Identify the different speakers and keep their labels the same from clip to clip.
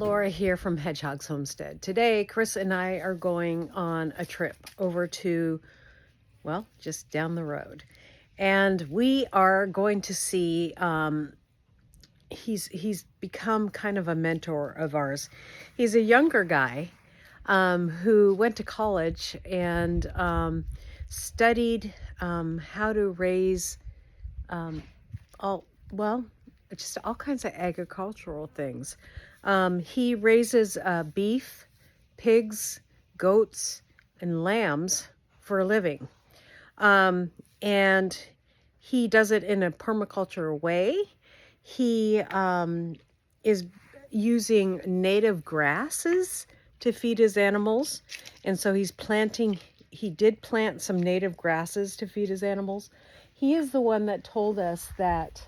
Speaker 1: Laura here from Hedgehog's Homestead. Today, Chris and I are going on a trip over to, well, just down the road. And we are going to see, he's become kind of a mentor of ours. He's a younger guy who went to college and studied how to raise just all kinds of agricultural things. He raises beef, pigs, goats, and lambs for a living. And he does it in a permaculture way. He is using native grasses to feed his animals. And so he did plant some native grasses to feed his animals. He is the one that told us that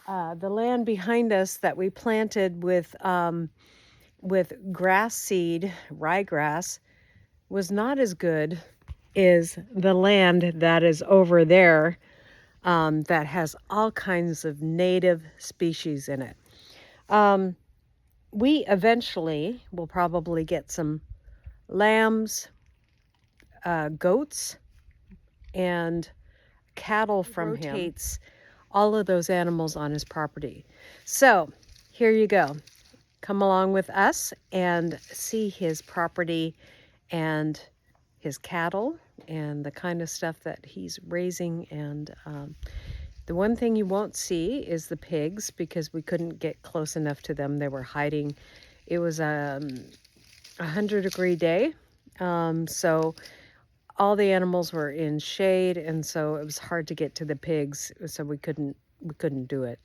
Speaker 1: the land behind us that we planted with grass seed, ryegrass, was not as good as the land that is over there that has all kinds of native species in it. We eventually will probably get some lambs, goats, and cattle from him. Rotates all of those animals on his property. So here you go. Come along with us and see his property and his cattle and the kind of stuff that he's raising. And the one thing you won't see is the pigs, because we couldn't get close enough to them. They were hiding. It was a 100-degree day, so all the animals were in shade, and so it was hard to get to the pigs, so we couldn't do it.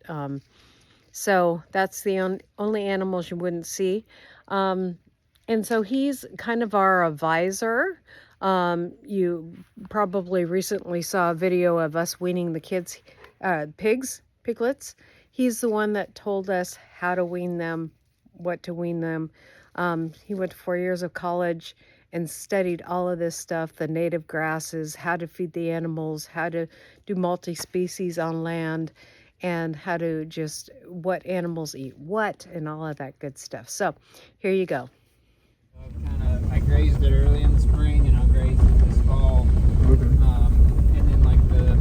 Speaker 1: So that's the only animals you wouldn't see. And so he's kind of our advisor. You probably recently saw a video of us weaning the kids, piglets. He's the one that told us how to wean them, what to wean them. He went to 4 years of college and studied all of this stuff, the native grasses, how to feed the animals, how to do multi-species on land, and how to just what animals eat what, and all of that good stuff. So here you go.
Speaker 2: I grazed it early in the spring, and I'll graze it this fall. And then like the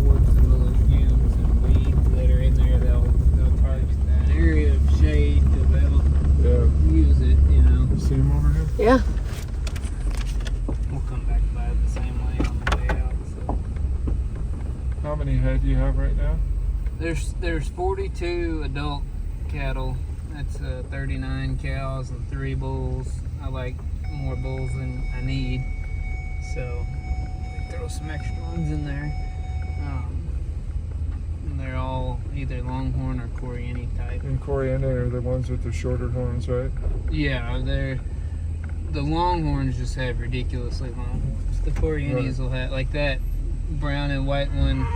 Speaker 2: boards and the legumes and weeds that are in there, they'll target that area of shade, because they'll use it, you know.
Speaker 3: You see them over here?
Speaker 1: Yeah.
Speaker 2: We'll come back by it the same way on the way out. So.
Speaker 3: How many head do you have right now?
Speaker 2: There's 42 adult cattle. That's 39 cows and 3 bulls. I like more bulls than I need, so throw some extra ones in there. And they're all either longhorn or Corianti type.
Speaker 3: And Corianti are the ones with the shorter horns, right?
Speaker 2: Yeah, the longhorns just have ridiculously long horns. The Coriantis will have, like that brown and white one,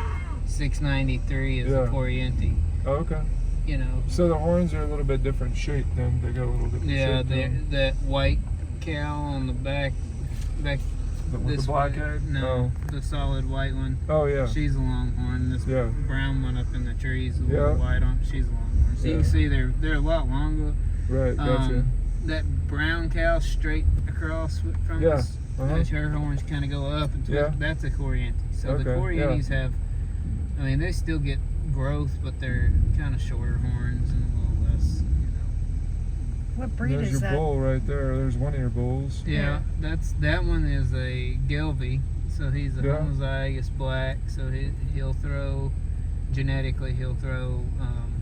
Speaker 2: 693 is a Corianti.
Speaker 3: Oh, okay.
Speaker 2: You know.
Speaker 3: So the horns are a little bit different shape then. They got a little different shape.
Speaker 2: Yeah, that white cow on the back
Speaker 3: with the black head?
Speaker 2: No, the solid white one.
Speaker 3: Oh, yeah.
Speaker 2: She's a longhorn. This brown one up in the trees, a little white on, she's a longhorn. So you can see they're a lot longer.
Speaker 3: Right, gotcha.
Speaker 2: That brown cow straight across from us, her horns kind of go up and that's a Corianti. So the Coriantis have, I mean, they still get growth, but they're kind of shorter horns and a little less, you know.
Speaker 1: What breed
Speaker 3: There's
Speaker 1: is
Speaker 3: your
Speaker 1: that?
Speaker 3: bull right there. There's one of your bulls.
Speaker 2: Yeah, that one is a Gelbvieh, so he's a homozygous black, so he'll throw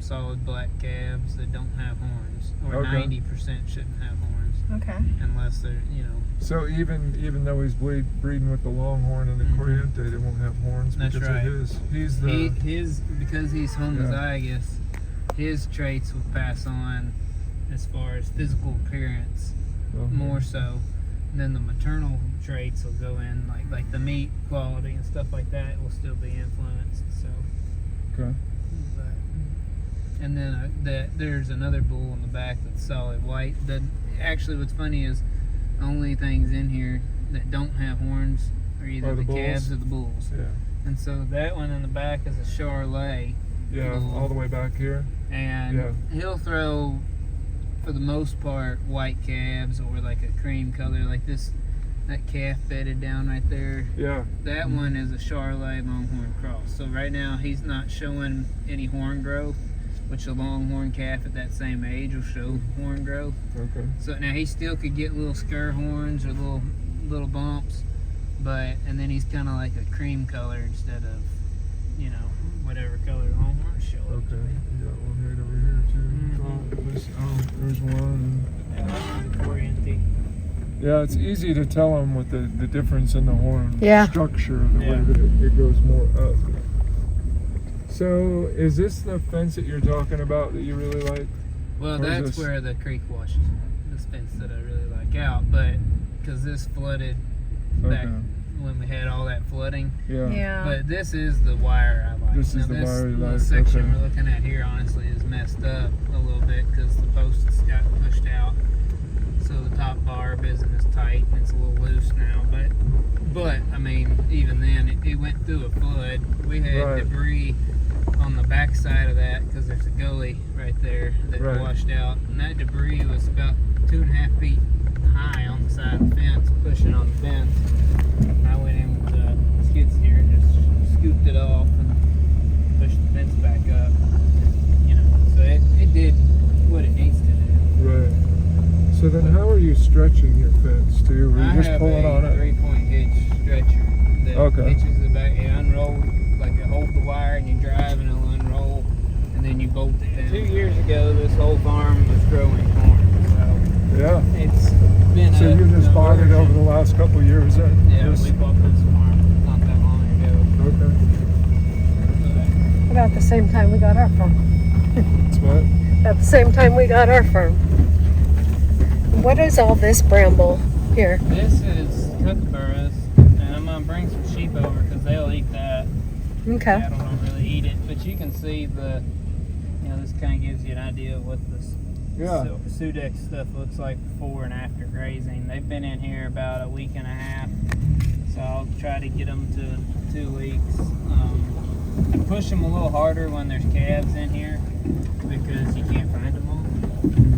Speaker 2: solid black calves that don't have horns, or 90% shouldn't have horns.
Speaker 1: Okay.
Speaker 2: Unless they're, you know.
Speaker 3: So even though he's breeding with the longhorn and the Corianti, they won't have horns because of his.
Speaker 2: Because he's homozygous, his traits will pass on as far as physical appearance, more so. And then the maternal traits will go in, like the meat quality and stuff like that will still be influenced. So.
Speaker 3: Okay.
Speaker 2: And then there's another bull in the back that's solid white. Actually, what's funny is the only things in here that don't have horns are either the calves or the bulls.
Speaker 3: Yeah.
Speaker 2: And so that one in the back is a Charolais.
Speaker 3: Yeah,
Speaker 2: bull.
Speaker 3: all the way back here.
Speaker 2: And he'll throw for the most part, white calves or like a cream color, like that calf bedded down right there.
Speaker 3: Yeah.
Speaker 2: That one is a Charolais Longhorn cross. So right now he's not showing any horn growth, which a Longhorn calf at that same age will show horn growth.
Speaker 3: Okay.
Speaker 2: So now he still could get little scur horns or little bumps, and then he's kind of like a cream color instead of, you know, whatever color Longhorns show.
Speaker 3: Okay. You got one right over here too. There's one. Yeah, it's easy to tell them with the difference in the horn structure, the way that it goes more up. So, is this the fence that you're talking about that you really like?
Speaker 2: Well, that's where the creek washes this fence that I really like out, but because this flooded back when we had all that flooding.
Speaker 3: Yeah.
Speaker 2: But this is the wire I like.
Speaker 3: This is the wire you like.
Speaker 2: This section we're looking at here, honestly, is messed up a little bit because the posts got pushed out. So the top barb isn't as tight and it's a little loose now. But I mean, even then, it went through a flood. We had debris on the back side of that because there's a gully right there that washed out. And that debris was about 2.5 feet high on the side of the fence, pushing on the fence. And I went in with the skid steer and just scooped it off and pushed the fence back up. You know, so it did what it needs to do.
Speaker 3: Right. So then how are you stretching your fence too? Are you just pulling on it?
Speaker 2: I have a 3-point hitch stretcher that hitches the back. You unroll, like you hold the wire and you drive and it'll unroll and then you bolt it down. 2 years ago, this whole farm was growing corn. So it's been
Speaker 3: So you just bought it over the last couple of years then?
Speaker 2: Yeah, we bought this farm not that long ago.
Speaker 3: Okay.
Speaker 1: About the same time we got our farm.
Speaker 3: It's what?
Speaker 1: At the same time we got our farm. What is all this bramble here?
Speaker 2: This is kookaburras, and I'm going to bring some sheep over because they'll eat that.
Speaker 1: Okay.
Speaker 2: Cattle don't really eat it, but you can see this kind of gives you an idea of what this Sudex stuff looks like before and after grazing. They've been in here about a week and a half, so I'll try to get them to 2 weeks. I push them a little harder when there's calves in here because you can't find them all,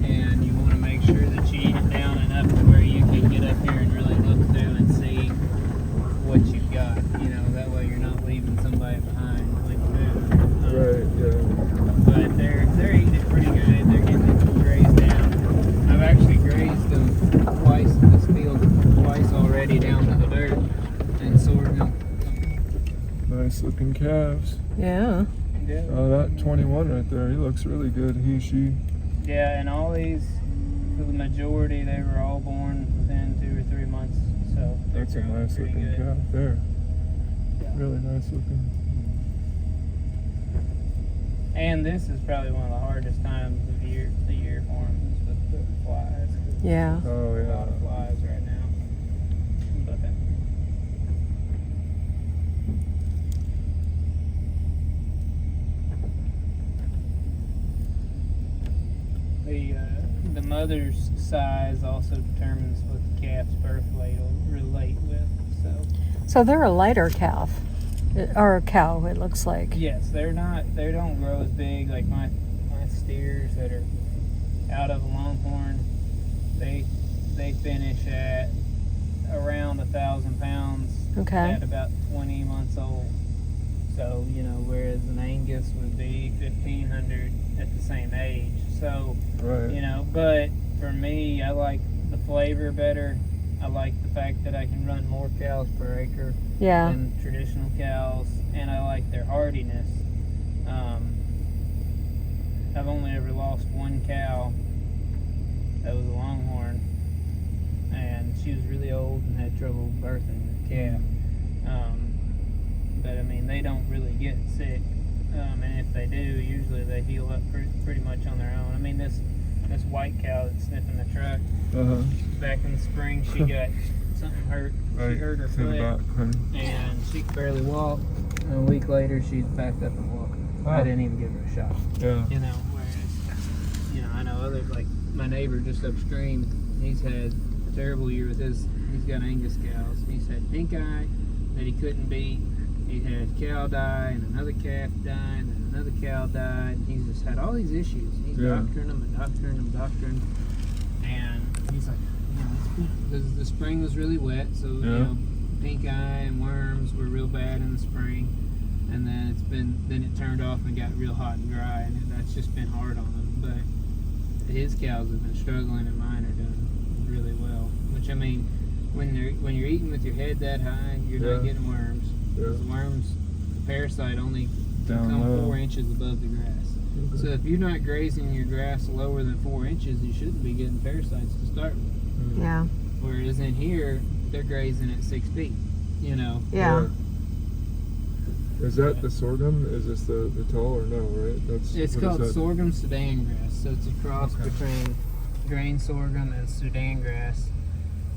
Speaker 2: and you want to make sure that you eat it down enough to where you can get up here and really look through and see what you've got. You know, that way you're not leaving somebody behind with food. But they're eating it pretty good. They're getting it grazed down. I've actually grazed them twice in this field, twice already down to the dirt and sorted them.
Speaker 3: Nice looking calves.
Speaker 1: Yeah.
Speaker 2: Yeah.
Speaker 3: Oh, that 21 right there, he looks really good. He, she.
Speaker 2: Yeah, and all these, for the majority, they were all born within 2 or 3 months. So
Speaker 3: That's a nice looking calf there.
Speaker 2: Yeah.
Speaker 3: Really nice looking.
Speaker 2: And this is probably one of the hardest times of the year for them is with the flies.
Speaker 1: Yeah.
Speaker 3: Oh
Speaker 2: A
Speaker 3: yeah.
Speaker 2: lot of flies right now. But the mother's size also determines what the calf's birth weight will relate with.
Speaker 1: So they're a lighter calf, or a cow. It looks like.
Speaker 2: Yes, they don't grow as big like my steers that are out of a Longhorn. They finish at around 1,000 pounds.
Speaker 1: Okay.
Speaker 2: At about 20 months old. So, whereas an Angus would be 1,500 at the same age. So, but for me, I like the flavor better. I like the fact that I can run more cows per acre than traditional cows, and I like their hardiness. I've only ever lost one cow that was a Longhorn, and she was really old and had trouble birthing the calf. But I mean, they don't really get sick, and if they do, usually they heal up pretty much on their own. I mean, this white cow that's sniffing the truck, back in the spring, she got something hurt. She hurt her foot, and she could barely walk. And a week later, she's back up and walking. I didn't even give her a shot.
Speaker 3: Yeah.
Speaker 2: Whereas, I know others, like my neighbor just upstream, he's had a terrible year with he's got Angus cows. He's had pink eye that he couldn't beat, he had cow die and another calf died and another cow died. And he's just had all these issues. He's doctoring them and doctoring them, doctoring. And he's like, you know, because the spring was really wet, so you know, pink eye and worms were real bad in the spring. And then then it turned off and got real hot and dry, and that's just been hard on him. But his cows have been struggling, and mine are doing really well. Which, I mean, when you're eating with your head that high, you're not getting worms. Because the worms, the parasite only come 4 inches above the grass. So if you're not grazing your grass lower than 4 inches, you shouldn't be getting parasites to start with.
Speaker 1: Yeah.
Speaker 2: Whereas in here, they're grazing at 6 feet. You know.
Speaker 1: Yeah.
Speaker 3: Is that the sorghum? Is this the tall or no? Right.
Speaker 2: It's called sorghum Sudan grass. So it's a cross between grain sorghum and Sudan grass,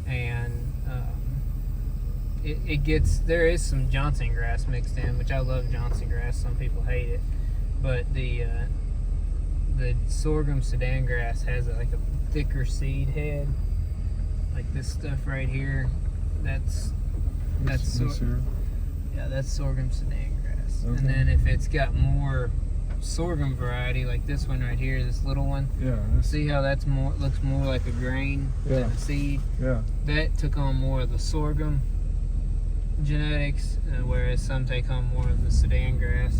Speaker 2: and there is some Johnson grass mixed in, which I love Johnson grass. Some people hate it, but the sorghum Sudan grass has like a thicker seed head, like this stuff right here. That's sorghum Sudan grass. And then if it's got more sorghum variety, like this one right here, this little one. See how looks more like a grain than a seed. That took on more of the sorghum genetics, whereas some take on more of the Sudan grass.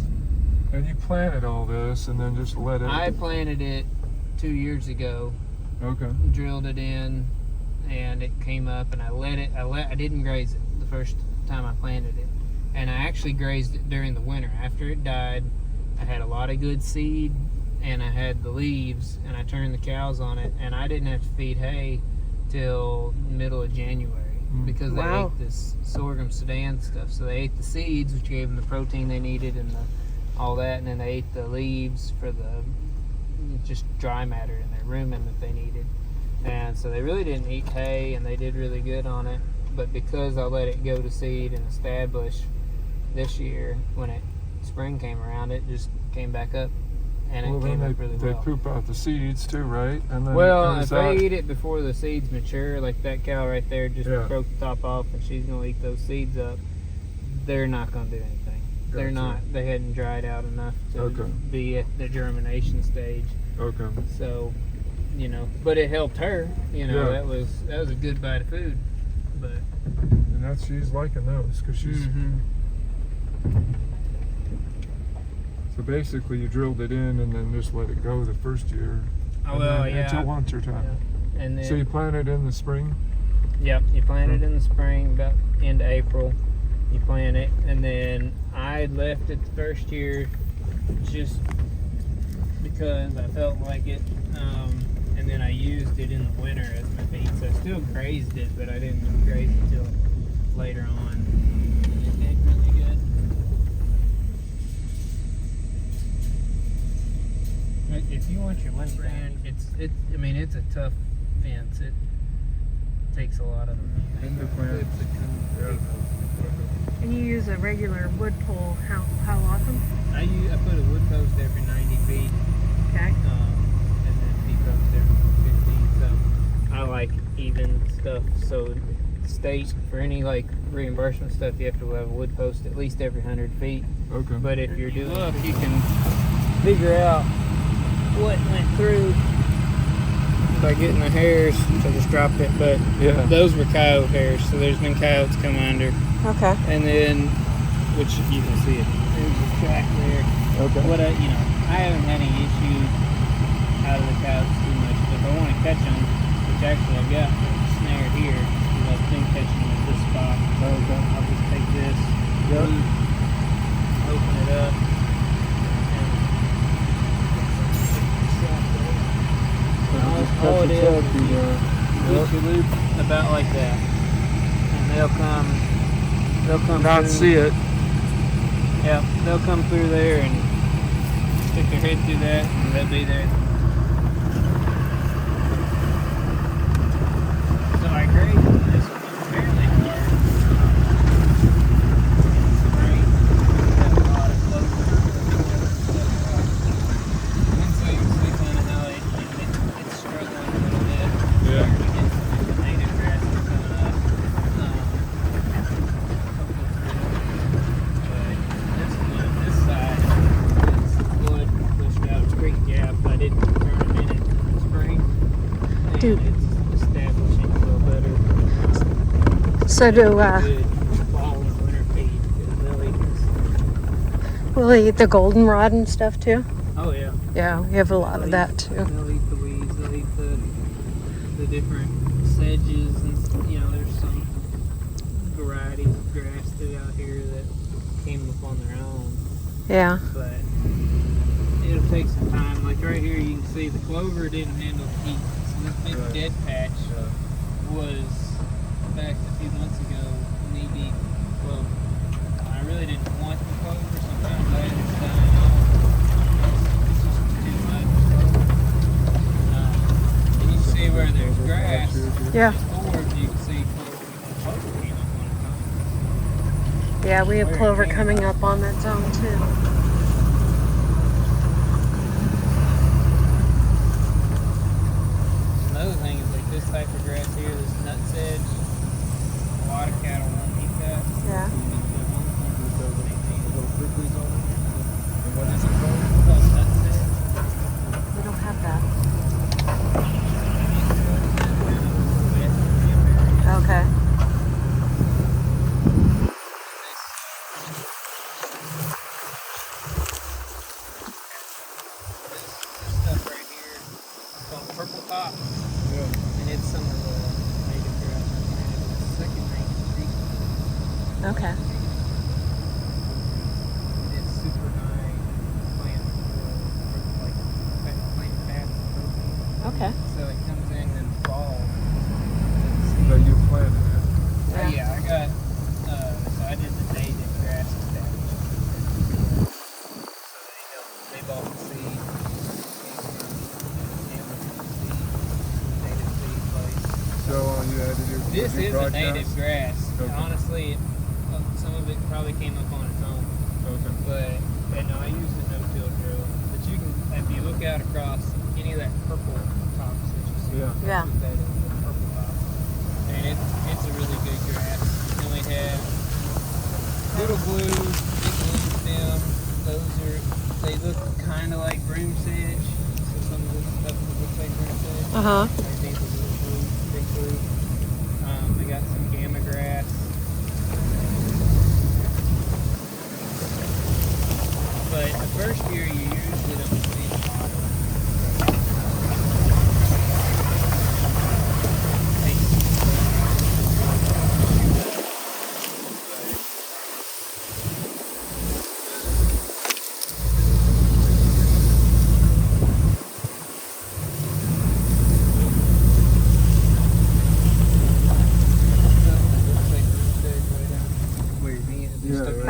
Speaker 3: And you planted all this and then just let it.
Speaker 2: I planted it 2 years ago. Drilled it in, and it came up, and I didn't graze it the first time I planted it. And I actually grazed it during the winter. After it died, I had a lot of good seed, and I had the leaves, and I turned the cows on it, and I didn't have to feed hay till middle of January because they ate this sorghum Sudan stuff. So they ate the seeds, which gave them the protein they needed and all that, and then they ate the leaves for the just dry matter in their rumen that they needed. And so they really didn't eat hay, and they did really good on it. But because I let it go to seed and establish this year, when spring came around, it just came back up, and it came up really well.
Speaker 3: They poop out the seeds too, right? And then
Speaker 2: if they eat it before the seeds mature, like that cow right there just broke the top off, and she's gonna eat those seeds up, they're not gonna do anything. They're not. They hadn't dried out enough to be at the germination stage. So, you know, but it helped her. You know, that was a good bite of food. But
Speaker 3: and she's liking those because she's. So basically, you drilled it in and then just let it go the first year. Until winter time. Yeah. And then, so you planted in the spring.
Speaker 2: Yep, you plant it in the spring, about end of April. You plant it, and then I left it the first year just because I felt like it. And then I used it in the winter as my feed. So I still grazed it, but I didn't graze it until later on. It did really good. But if you want your lunch brand, it's a tough fence. It takes a lot of clips that come.
Speaker 1: And you use a regular wood pole how often?
Speaker 2: I put a wood post every 90 feet.
Speaker 1: Okay.
Speaker 2: And then P-post every 15. So I like even stuff. So state, for any like reimbursement stuff, you have to have a wood post at least every 100 feet. But if you're doing you can figure out what went through by getting the hairs. So I just dropped it, but those were coyote hairs, so there's been coyotes come under. And then, which you can see it. There's a track there. What I haven't had any issues out of the coyotes too much, but if I want to catch them, which actually I've got a snare here, because I've been catching them at this spot. I'll just take this, open it up, all it is you loop about like that, and they'll come
Speaker 3: Not
Speaker 2: through.
Speaker 3: see it.
Speaker 2: Yeah, they'll come through there and stick their head through that, and they'll be there. So I grazed this one fairly hard. Great. Got a lot of clover. And so you can see kind of how it's struggling a little bit. Against the native grasses coming up. But
Speaker 1: So do,
Speaker 2: good fall and winter feed.
Speaker 1: will they eat the goldenrod and stuff too?
Speaker 2: Oh yeah.
Speaker 1: Yeah, we have a lot of that too.
Speaker 2: They'll eat the weeds. They'll eat the different sedges, and you know, there's some varieties of grass that out here that came up on their own.
Speaker 1: Yeah.
Speaker 2: But it'll take some time. Like right here, you can see the clover didn't handle the heat. So this big dead patch was back a few months ago knee deep clover. I really didn't want the clover, so I'm kind of glad it's dying off. It's just too much. And you see where there's grass.
Speaker 1: Yeah.
Speaker 2: Forward, you can see clover came up on its own.
Speaker 1: Yeah, we have clover coming up on that zone too.
Speaker 2: Another thing is like this type of grass here, this nut sedge, a lot of cattle won't eat that.
Speaker 1: Yeah.
Speaker 3: And what is it called?
Speaker 2: It's called nut sedge.
Speaker 1: We don't have that. Okay.
Speaker 2: This stuff right here is called purple top,
Speaker 3: Yeah.
Speaker 2: and it's some of the native grass. It's second native species.
Speaker 1: Okay.
Speaker 2: It's super high plant, like plant fat and protein.
Speaker 1: Okay.
Speaker 2: So it comes in the fall.
Speaker 3: That you planted it.
Speaker 2: Yeah, I got, so I did the native grass establishment. So they bought the seed, native seed place.
Speaker 3: So you had to do.
Speaker 2: This
Speaker 3: you
Speaker 2: is a
Speaker 3: broadcast?
Speaker 2: native grass.
Speaker 3: Okay.
Speaker 2: Honestly, some of it probably came up on its own.
Speaker 3: Okay.
Speaker 2: But, and no, I used a no-till drill. But you can, if you look out across any of that purple tops that you see,
Speaker 3: Yeah.
Speaker 1: Yeah.
Speaker 2: that is the purple top. And it's a really good grass. Then we have little blues, big blue stem. Those are, they look kind of like broom sedge. So some of this stuff looks like broom sedge.
Speaker 1: Uh-huh.
Speaker 2: I think the little blue, big blue. We got some gamma grass. But the first year you usually don't see a lot of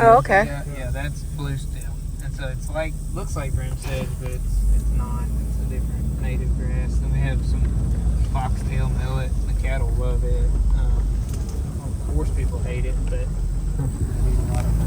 Speaker 1: Oh, okay.
Speaker 2: Yeah, that's blue stem. And so it's like, looks like broom sedge, but it's not. It's a different native grass. Then we have some foxtail millet. The cattle love it. Of course people hate it, but I eat a lot of it.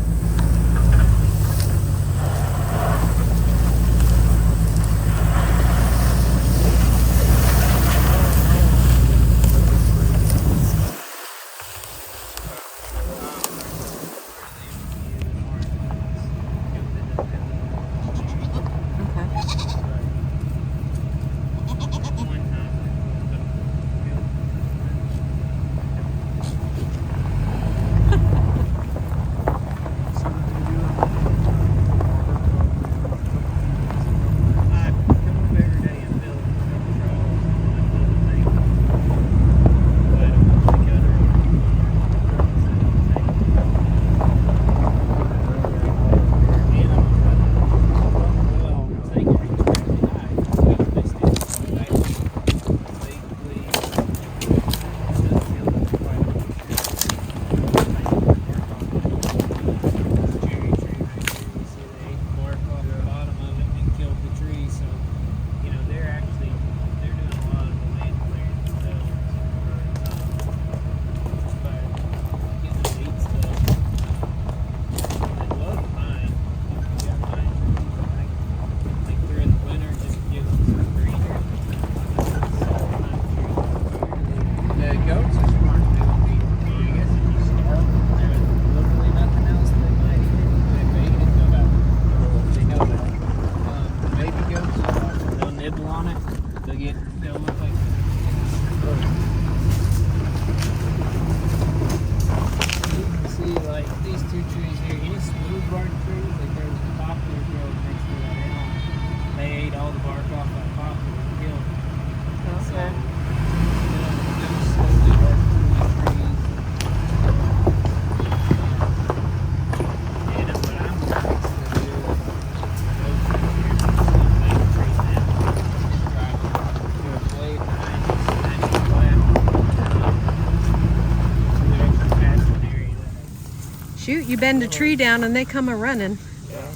Speaker 1: You bend a tree down and they come a running.
Speaker 2: Yeah,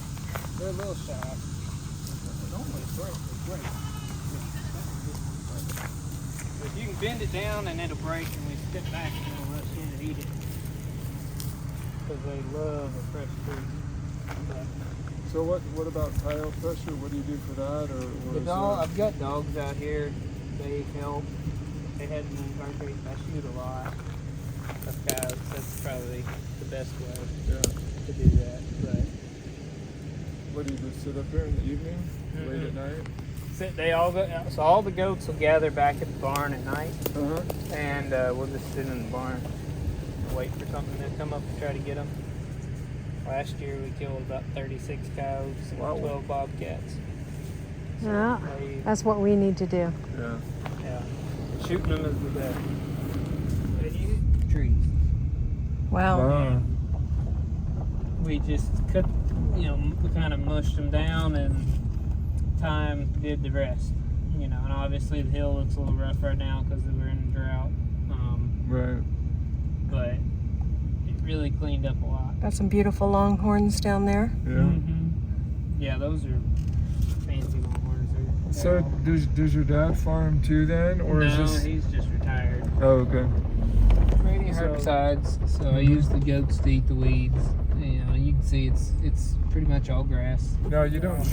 Speaker 2: they're a little shy. Normally it's great. But you can bend it down and it'll break, and we step back and they'll rush in and eat it. Because they love a fresh tree.
Speaker 3: So what about tile pressure? What do you do for that?
Speaker 2: I've got dogs out here. They help. They had an invertebrate. I shoot a lot. That's probably the best way to do that. But
Speaker 3: what do you just sit up there in the evening, late at night?
Speaker 2: So all the goats will gather back at the barn at night, and we'll just sit in the barn and wait for something to come up and try to get them. Last year we killed about 36 cows and 12 bobcats. So
Speaker 1: Yeah, that's what we need to do.
Speaker 2: Yeah. Shooting them is the best. Trees.
Speaker 1: Wow.
Speaker 2: We just cut, we kind of mushed them down, and time did the rest. And obviously the hill looks a little rough right now because we're in a drought.
Speaker 3: Right.
Speaker 2: But it really cleaned up a lot.
Speaker 1: Got some beautiful longhorns down there.
Speaker 3: Yeah.
Speaker 2: Yeah, those are fancy longhorns.
Speaker 3: So does your dad farm too then, or is this?
Speaker 2: No, he's just retired.
Speaker 3: Oh, okay.
Speaker 2: Spraying herbicides, so I use the goats to eat the weeds. You can see it's pretty much all grass.
Speaker 3: No, you don't.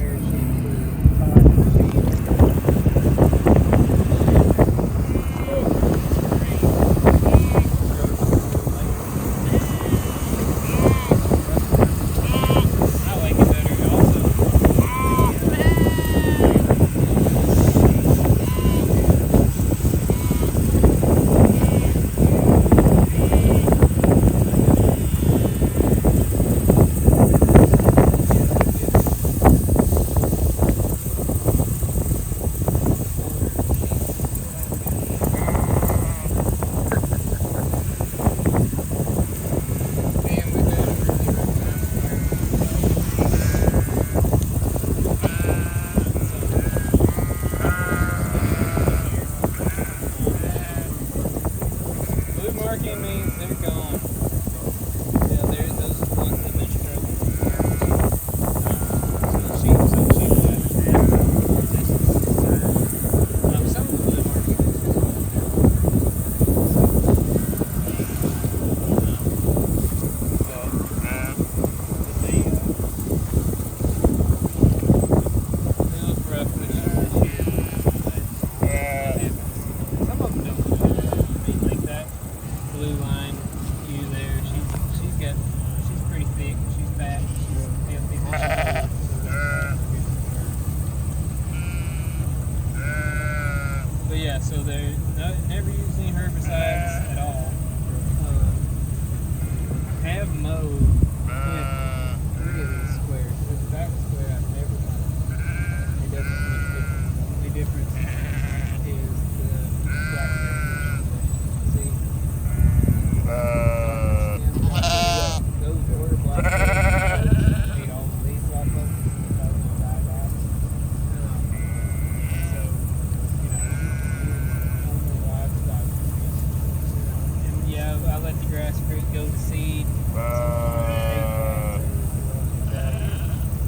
Speaker 2: So they're never use any herbicides at all. Have mowed with 3 of these squares. There's a back square I've never mowed. It doesn't make a difference. The only difference is the blackberry. See? Those were blackberries. Ate all the leaves off of them. That was gonna die back. I let the grass go to seed.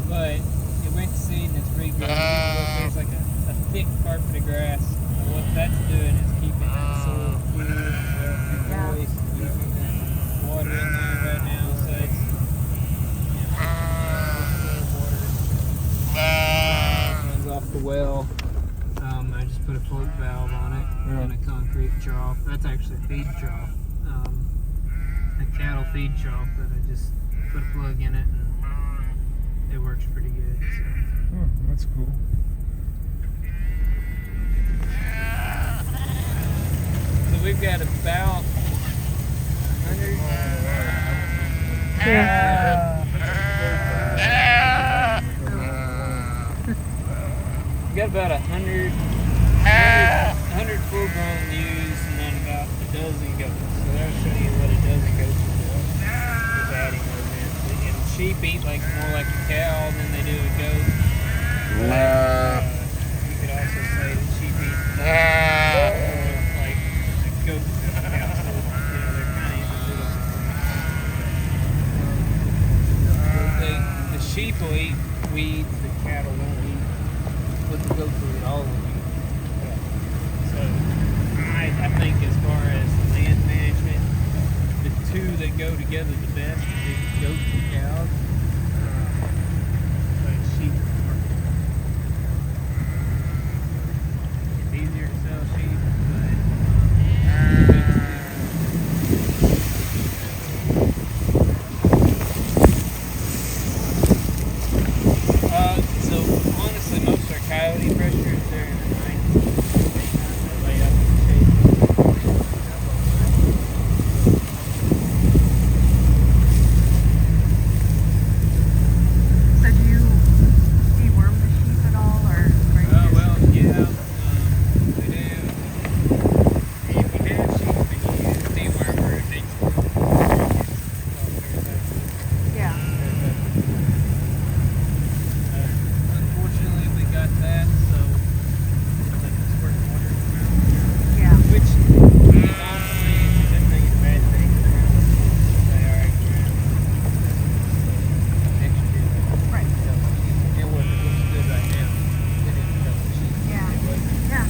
Speaker 2: But it went to seed and it's pretty good. There's like a thick carpet of grass. And what that's doing is keeping that soil cool and moist, keeping that water in there right now. So it's runs off the well. I just put a float valve on it and a concrete trough. That's actually a feed trough. A cattle feed trough that I just put a plug in it and it works pretty good. So.
Speaker 3: Oh, that's cool.
Speaker 2: So we've got about 100. We've got about 100 full-grown ewes and then about a dozen goats. So that'll show you what a dozen goats will do. Just adding those in. And sheep eat more like a cow than they do a goat. You could also say that sheep eat like goats and cows. So, they're kind of in the middle. sheep will eat weeds, the cattle won't eat. But the goats will eat all of them. So I think as far as land management, the two that go together the best is goats and cows. But sheep it's easier to sell sheep, so honestly most of our coyote pressure is during the night. They lay up in the shade.
Speaker 1: So do you deworm the sheep at all, or
Speaker 2: Well, yeah, we do. If you have sheep and you use dewormer, it takes
Speaker 1: yeah.
Speaker 2: Unfortunately, we got that, so it's like squirt water around here.
Speaker 1: Yeah.
Speaker 2: Which is honestly a good thing and a bad thing. They are extra
Speaker 1: Right.
Speaker 2: So it wasn't looks good right now. It didn't help the sheep.
Speaker 1: Yeah.
Speaker 2: It wasn't.
Speaker 1: Yeah.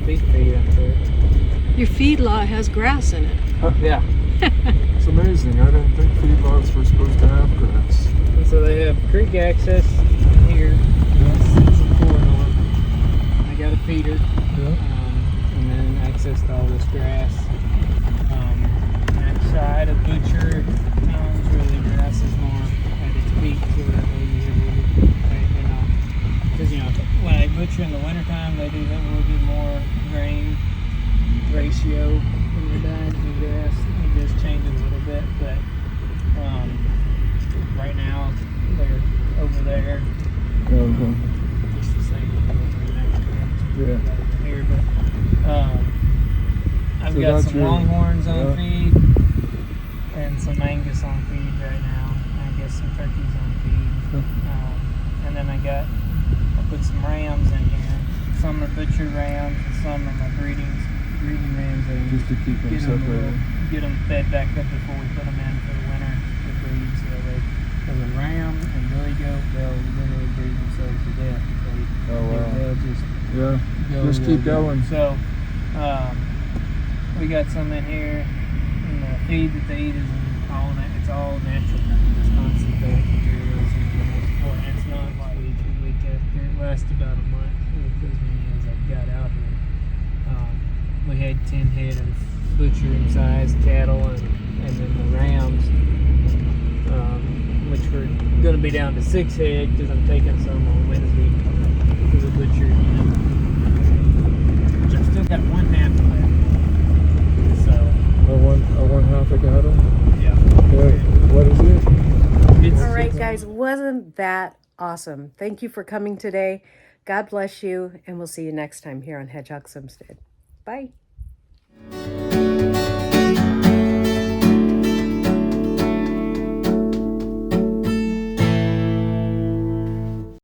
Speaker 2: Beef feed up there.
Speaker 1: Your feedlot has grass in it.
Speaker 2: Yeah.
Speaker 3: It's amazing. I didn't think feedlots were supposed to have grass.
Speaker 2: And so they have creek access here. It's a corridor. I got a feeder. And then access to all this grass. That side of Butcher is really grass is more at its peak to where because when they butcher in the wintertime they do have a little bit more grain ratio when they're dying to grass. It just changes a little bit, but right now they're over there. Just the same
Speaker 3: Yeah.
Speaker 2: here, but I've
Speaker 3: So
Speaker 2: got
Speaker 3: that's
Speaker 2: some
Speaker 3: your-
Speaker 2: longhorns on
Speaker 3: yeah.
Speaker 2: feed and some Angus on feed right now. I guess some turkeys on feed. And then I put some rams in here. Some are butcher rams and some are my breeding rams.
Speaker 3: Just to keep them separated.
Speaker 2: Get them fed back up before we put them in for the winter to breed. So as a ram and billy goat, they'll literally breed themselves to death. They'll just
Speaker 3: Just keep going.
Speaker 2: So we got some in here, and the feed that they eat is it's all natural. It's concentrated materials, and it's not like week after. It lasts about a month with as many as I've got out here. We had 10 head of butchering size cattle, and then the rams, which were going to be down to 6 head because I'm taking some on Wednesday to the butcher. Which I've still got one half left. So
Speaker 3: one half a cattle.
Speaker 2: yeah.
Speaker 3: What is it?
Speaker 1: All right, guys, wasn't that awesome? Thank you for coming today. God bless you, and we'll see you next time here on Hedgehog's Homestead. Bye.